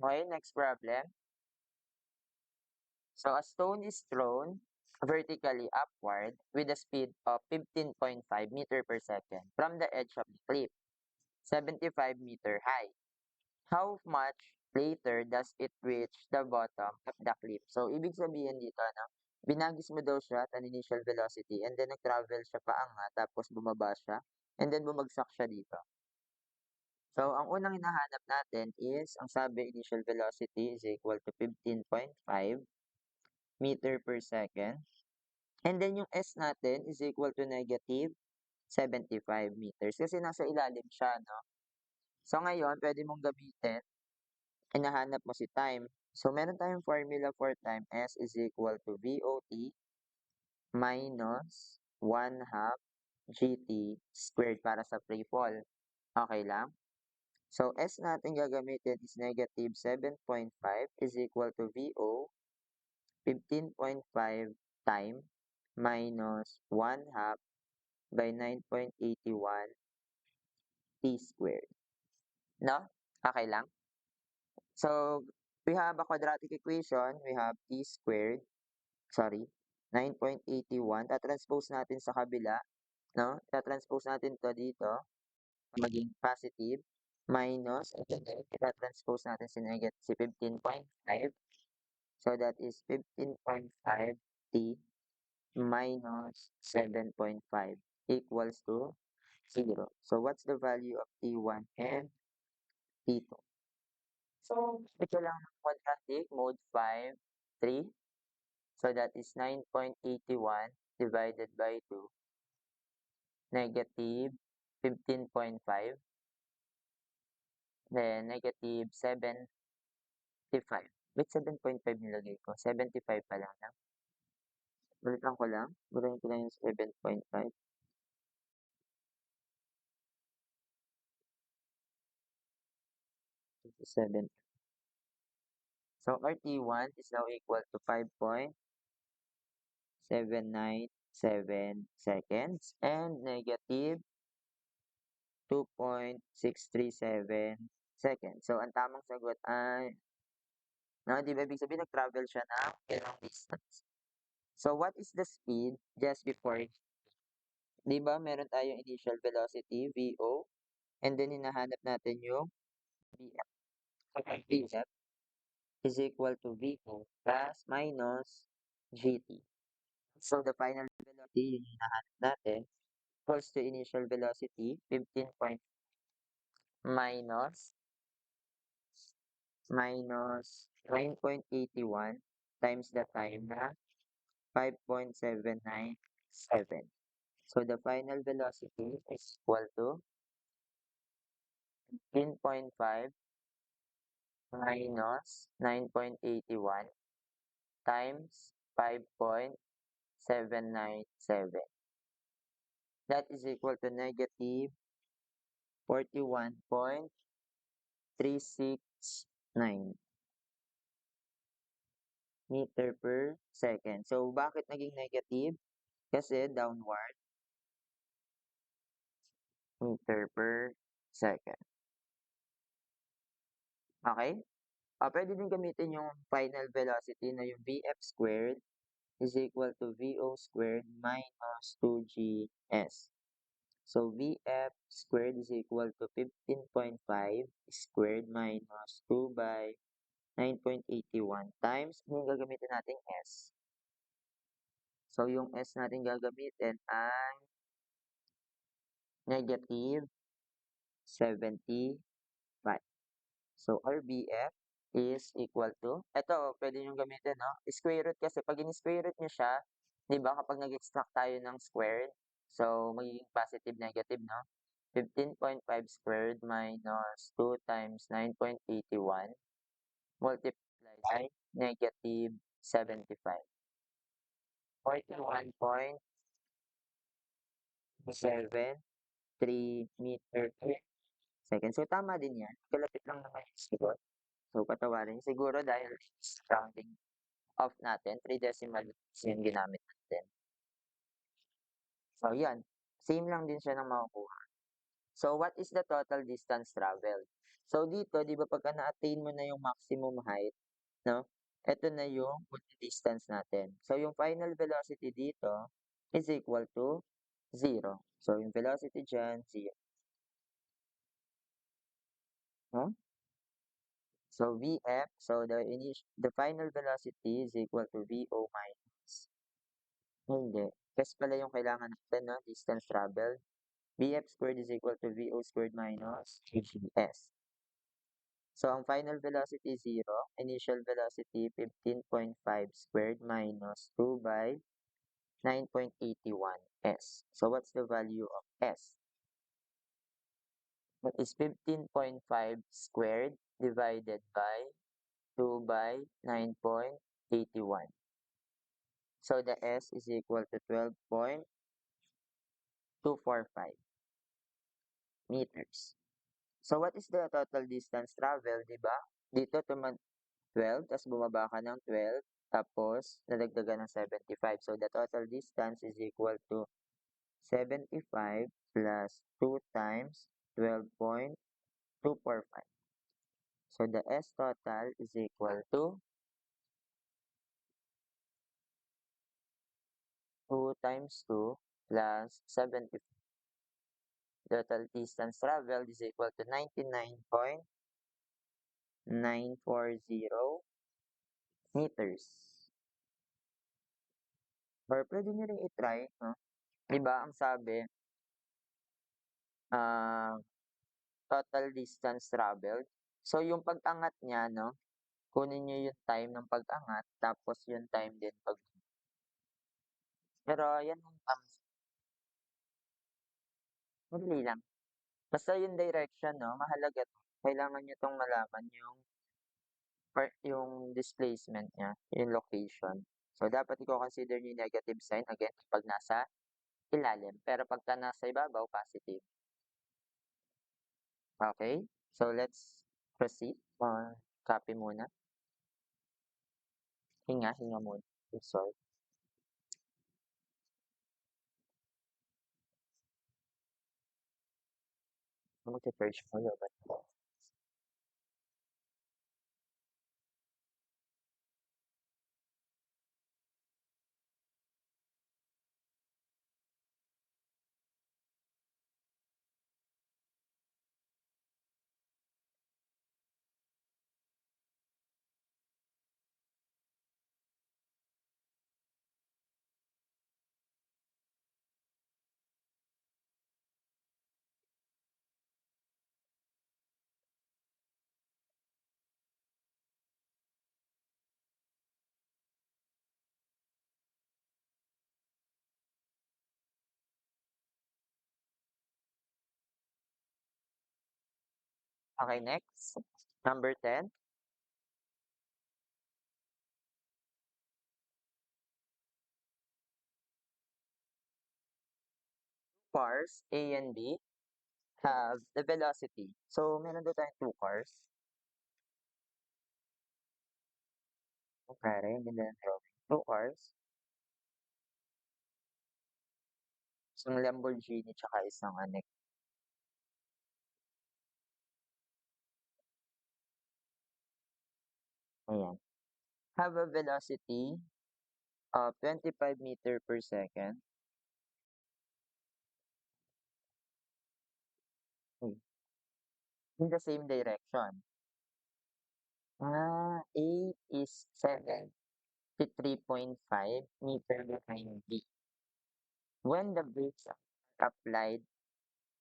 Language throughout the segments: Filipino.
Okay, next problem. So a stone is thrown vertically upward with a speed of 15.5 meter per second from the edge of the cliff, 75-meter high. How much later does it reach the bottom of the cliff? So, ibig sabihin dito, ano, binagis mo daw siya at an initial velocity and then nag-travel siya paangat tapos bumaba siya and then bumagsak siya dito. So, ang unang hinahanap natin is, ang sabi initial velocity is equal to 15.5 meter per second. And then yung S natin is equal to negative 75 meters kasi nasa ilalim siya, no? So, ngayon, pwede mong gamitin, hinahanap mo si time. So, meron tayong formula for time. S is equal to VOT minus 1 half GT squared para sa free fall. Okay lang? So, S natin gagamitin is negative 7.5 is equal to VO 15.5 time minus 1 half by 9.81 T squared. No? Okay lang? So, we have a quadratic equation. We have T squared, sorry, 9.81. Tatranspose natin sa kabila, no? Tatranspose natin to dito, maging positive, minus, tatranspose natin si negative, si 15.5. So, that is 15.5 T minus 7.5 equals to 0. So, what's the value of T1 and T2? So, ito lang ng quadratic, mode 5, 3. So, that is 9.81 divided by 2, negative 15.5, then negative 75. Wait, 7.5 nilagay ko. 75 pa lang. Ulitan ko lang. Ulitin ko lang yung 7.5. 7. So, RT1 is now equal to 5.797 seconds and negative 2.637 seconds. So, ang tamang sagot ay, no, di ba, ibig sabihin nag-travel siya ng ilang distance. So, what is the speed just before it? Di ba, meron tayong initial velocity, VO, and then hinahanap natin yung VF. Okay, VF is equal to VO plus minus GT. So, the final velocity, yung hinahanap natin, equals to initial velocity, 15 point minus 9.81 times the time na 5.797. So, the final velocity is equal to 15.5 minus 9.81 times 5.797. That is equal to negative 41.369 meter per second. So, bakit naging negative? Kasi downward meter per second. Okay? Pwede din gamitin yung final velocity na yung Vf squared is equal to Vo squared minus 2Gs. So, Vf squared is equal to 15.5 squared minus 2 by 9.81 times, yung gagamitin natin S. So, yung S natin gagamitin ay negative 75. So, our Bf is equal to, eto, pwede nyo gamitin, no? Square root kasi, pag in-square root nyo siya, di ba, kapag nag-extract tayo ng squared, so, magiging positive, negative, no? 15.5 squared minus 2 times 9.81 multiplied by negative 75. 41.73 meter per second. So, tama din yan. Kalapit lang naman yung sagot. So, patawarin. Siguro dahil rounding off natin, 3 decimal yung ginamit natin. So, yan. Same lang din siya ng makukuha. So, what is the total distance traveled? So, dito, di ba, pagka na-attain mo na yung maximum height, no? Ito na yung distance natin. So, yung final velocity dito is equal to 0. So, yung velocity dyan, 0. No? So, Vf, so the final velocity is equal to Vo minus. Hindi. Kasi pala yung kailangan natin, no? Distance traveled. Vf squared is equal to Vo squared minus Vs. So, ang final velocity 0, initial velocity 15.5 squared minus 2 by 9.81 s. So, what's the value of s? That is 15.5 squared divided by 2 by 9.81. So, the s is equal to 12.245 meters. So, what is the total distance traveled, di ba? Dito, 12, tapos bumaba ka ng 12, tapos nadagdagan ng 75. So, the total distance is equal to 75 plus 2 times 12.245. So, the S total is equal to 2 times 2 plus 75. Total distance traveled is equal to 99.940 meters. Or pwede nyo rin i-try, no? Diba, ang sabi, ah, total distance traveled. So, yung pag-angat niya, no? Kunin nyo yung time ng pag-angat, tapos yung time din pag... Pero, yan yung madali lang. Basta yung direction, no? Mahalaga to. Kailangan nyo tong malaman yung yung displacement niya, yung location. So, dapat i-consider nyo yung negative sign again pag nasa ilalim. Pero pagka nasa ibabaw, positive. Okay? So, let's proceed. Copy muna. Hinga muna. Sorry. Mag-search mo yun. Okay, next. Number 10. Cars A and B have the velocity. So, meron doon tayong two cars. Okay, ang ganda ng drawing. Two cars. Isang Lamborghini tsaka isang Anek. Ayan. Have a velocity of 25 meter per second. In the same direction. A is 73.5 meter behind B. When the brakes are applied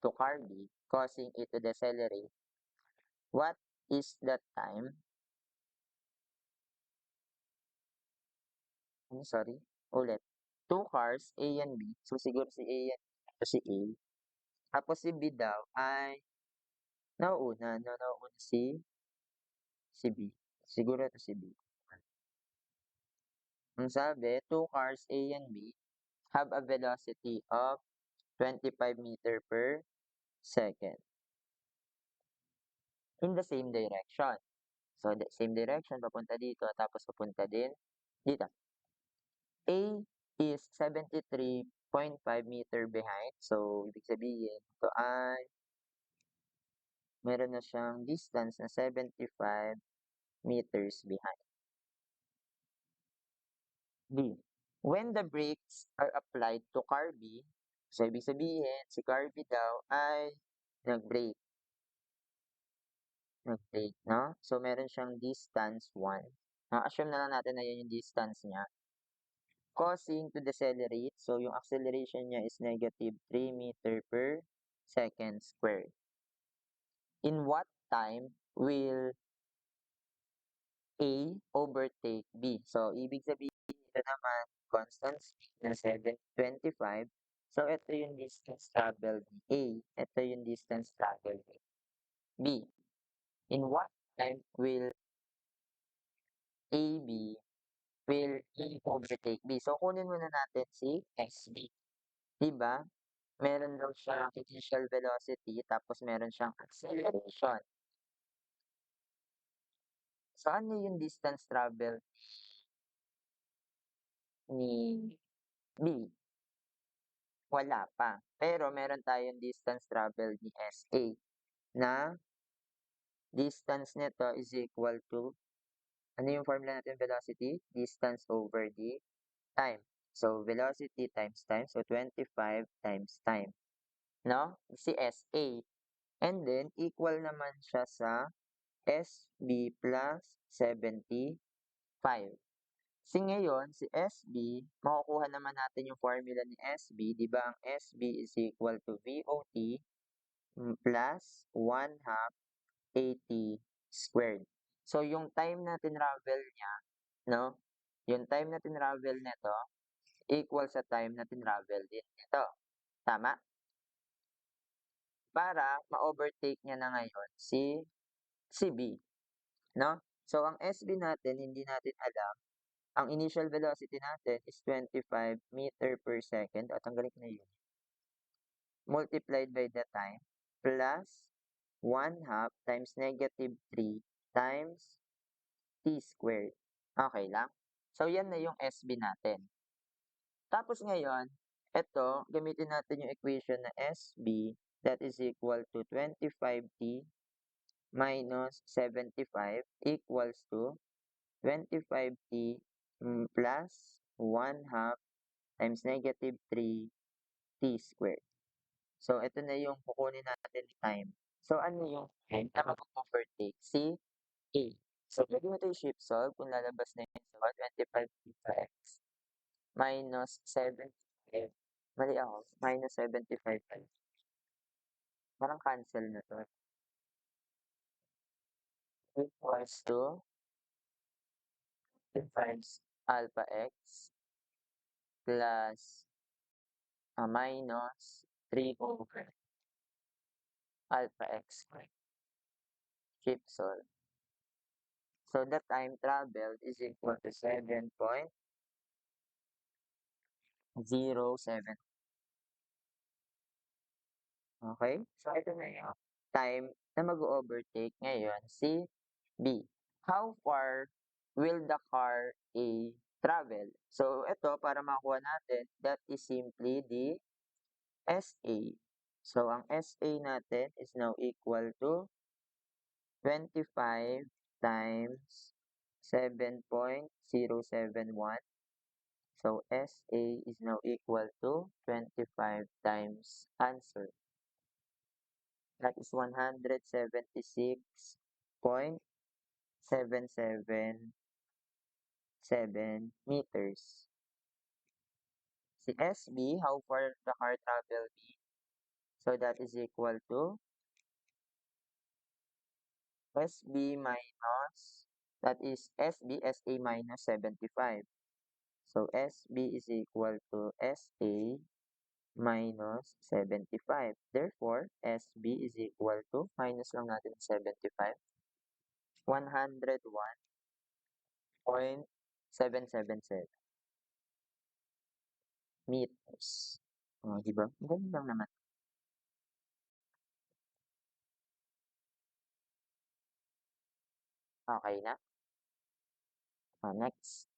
to car B, causing it to decelerate, what is the time? Sorry, ulit. Two cars, A and B. So, siguro si A and ito si A. Tapos si B daw ay nauuna si B. Siguro ito si B. Ang sabi, two cars A and B have a velocity of 25 meter per second in the same direction. So, the same direction, papunta dito, tapos papunta din dito. A is 73.5 meter behind. So, ibig sabihin, ito ay meron na siyang distance na 75 meters behind. B. When the brakes are applied to car B, so ibig sabihin, si car B daw ay nag-brake, no? So, meron siyang distance 1. Assume na lang natin na yun yung distance niya. Causing to decelerate, so yung acceleration niya is negative 3 meter per second squared. In what time will A overtake B? So, ibig sabihin ito naman, constant speed na 725. So, ito yung distance traveled ni A. Ito yung distance traveled ni B. In what time will AB will A overtake B? So, kunin muna natin si SB. Diba? Meron daw siyang initial velocity, tapos meron siyang acceleration. So, ano yung distance travel ni B? Wala pa. Pero meron tayong distance travel ni SA na distance nito is equal to, ano yung formula natin velocity? Distance over the time. So, velocity times time. So, 25 times time. No? Si SA. And then, equal naman siya sa SB plus 75. Kasi ngayon, si SB, makukuha naman natin yung formula ni SB. Di ba ang SB is equal to VOT plus 1 half 80 squared. So, yung time na tinravel niya, no? Yung time na tinravel nito equal sa time na tinravel din nito. Tama? Para ma-overtake niya na ngayon si B, no? So, ang SB natin, hindi natin alam. Ang initial velocity natin is 25 meter per second. At tanggalin ko na yun. Multiplied by the time plus 1 half times negative 3 times t squared. Okay lang? So, yan na yung SB natin. Tapos ngayon, ito, gamitin natin yung equation na SB that is equal to 25t minus 75 equals to 25t plus 1 half times negative 3t squared. So, ito na yung kukunin natin time. So, ano yung time na mag-overtake? Si A. So, pwede mo ito i-shift solve kung lalabas na yun. So, 25x minus 75. Mali ako. Minus 75. Parang cancel na to. Equals to 5 alpha x plus minus 3 over alpha x squared. Shift solve. So, the time traveled is equal to 7.07. Okay? So, ito na yung time na mag-overtake ngayon si B. How far will the car A travel? So, ito, para makuha natin, that is simply the SA. So, ang SA natin is now equal to 25 times 7.071. So, SA is now equal to 25 times answer. That is 176.777 meters. Si SB, how far the car travel B? So, that is equal to SB minus, that is SB, SA minus 75. So, SB is equal to SA minus 75. Therefore, SB is equal to, minus lang natin 75, 101.777 meters. Di ba? Ganun lang naman. Okay na? Next.